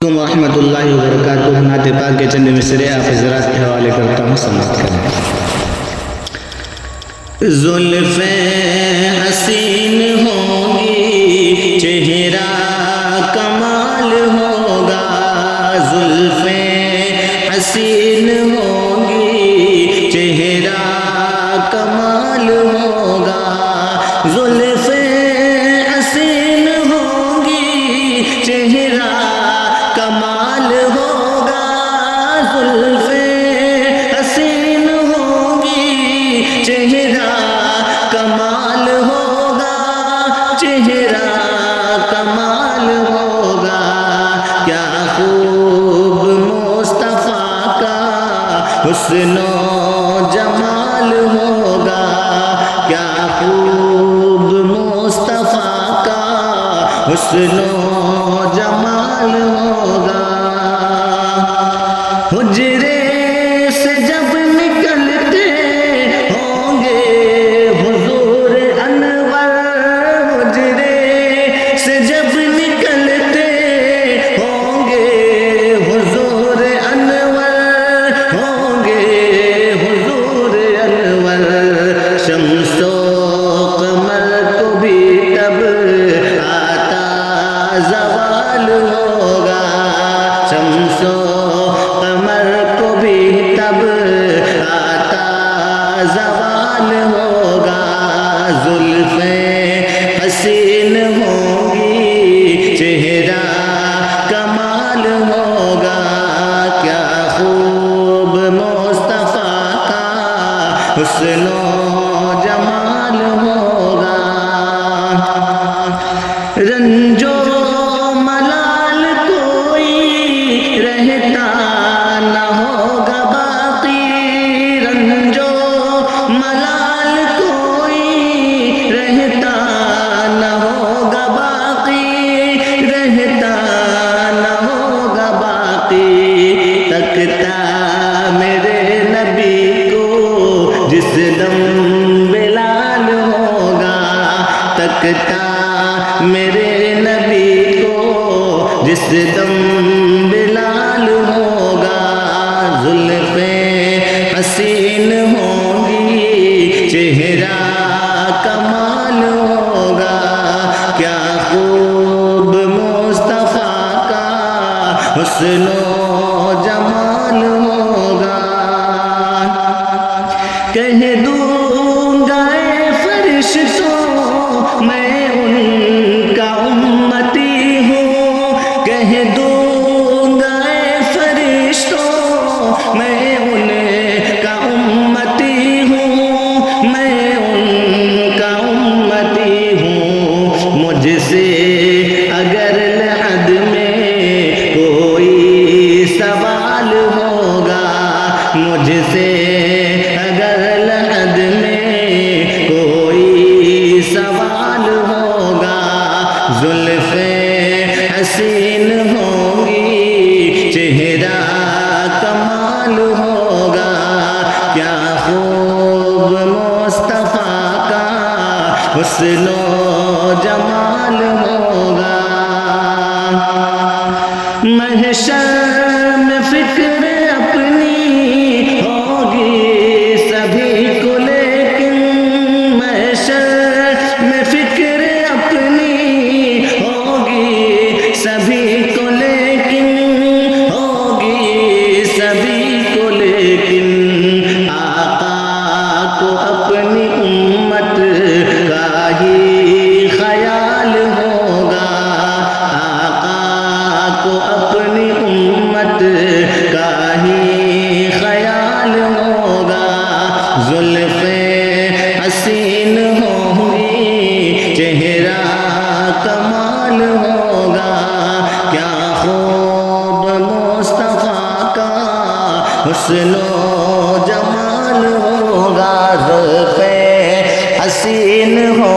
रहमतुल्लाहि व बरकातुहू। नात पाक के चंद मिसरे आप हज़रात के हवाले करता हूँ, समाअत करें। ज़ुल्फ़े हसीन होंगी, चेहरा कमाल होगा। ज़ुल्फ़े हसीन होंगी, चेहरा कमाल होगा। ज़ुल्फ़े हसीन होंगी, चेहरा कमाल होगा। ज़ुल्फ़े हसीन होंगी, चेहरा कमाल होगा। चेहरा कमाल होगा। क्या खूब मुस्तफ़ा का हुस्नो जमाल होगा। क्या खूब मुस्तफ़ा का हुस्नो जमाल होगा। हुजरे से जब निकलते होंगे हुजूर अनवर। हुजरे से जब निकलते होंगे हुजूर अनवर। होंगे हुजूर अनवर। शम्सो कमर को भी तब आता ज़वाल होगा। शम्सो कमर को भी तब आता ज़वाल होगा। ज़ुल्फ़े हसीन होंगी, चेहरा कमाल होगा। क्या खूब मुस्तफ़ा का हुस्नो जमाल होगा। रंजो मलाल कोई रहता न होगा बाकी। रंजो मलाल कोई रहता न होगा बाकी। रहता न होगा बाकी। तकता मेरे नबी को जिस दम बिलाल होगा। तकता मेरे नबी को जिस दम बिलाल होगा। ज़ुल्फ़े हसीन होंगी, चेहरा कमाल होगा। क्या खूब मुस्तफ़ा का हुस्नो जमाल होगा। कह दूंगा ए फरिश्तों मैं उनका उम्मती हूँ। कह दूंगा ए फरिश्तों मैं उनका उम्मती हूँ। मैं उनका उम्मती हूँ। मुझसे अगर लहद में कोई सवाल होगा। मुझसे अगर लहद में कोई सवाल होगा। ज़ुल्फ़े हसीन होंगी, चेहरा कमाल होगा। क्या खूब मुस्तफ़ा का हुस्नो जमाल होगा। महशर में फिक्र अपनी होगी सभी को लेकिन। महशर में फिक्र अपनी होगी सभी को लेकिन। होगी सभी को लेकिन। आका को अपनी उम्मत का ही ख़याल होगा। आका को अपनी उम्मत का ही ख़याल होगा। ज़ुल्फ़े हसीन होंगी, चेहरा कमाल होगा। क्या खूब मुस्तफ़ा का हुस्नो जमाल होगा। ज़ुल्फ़े हसीन हो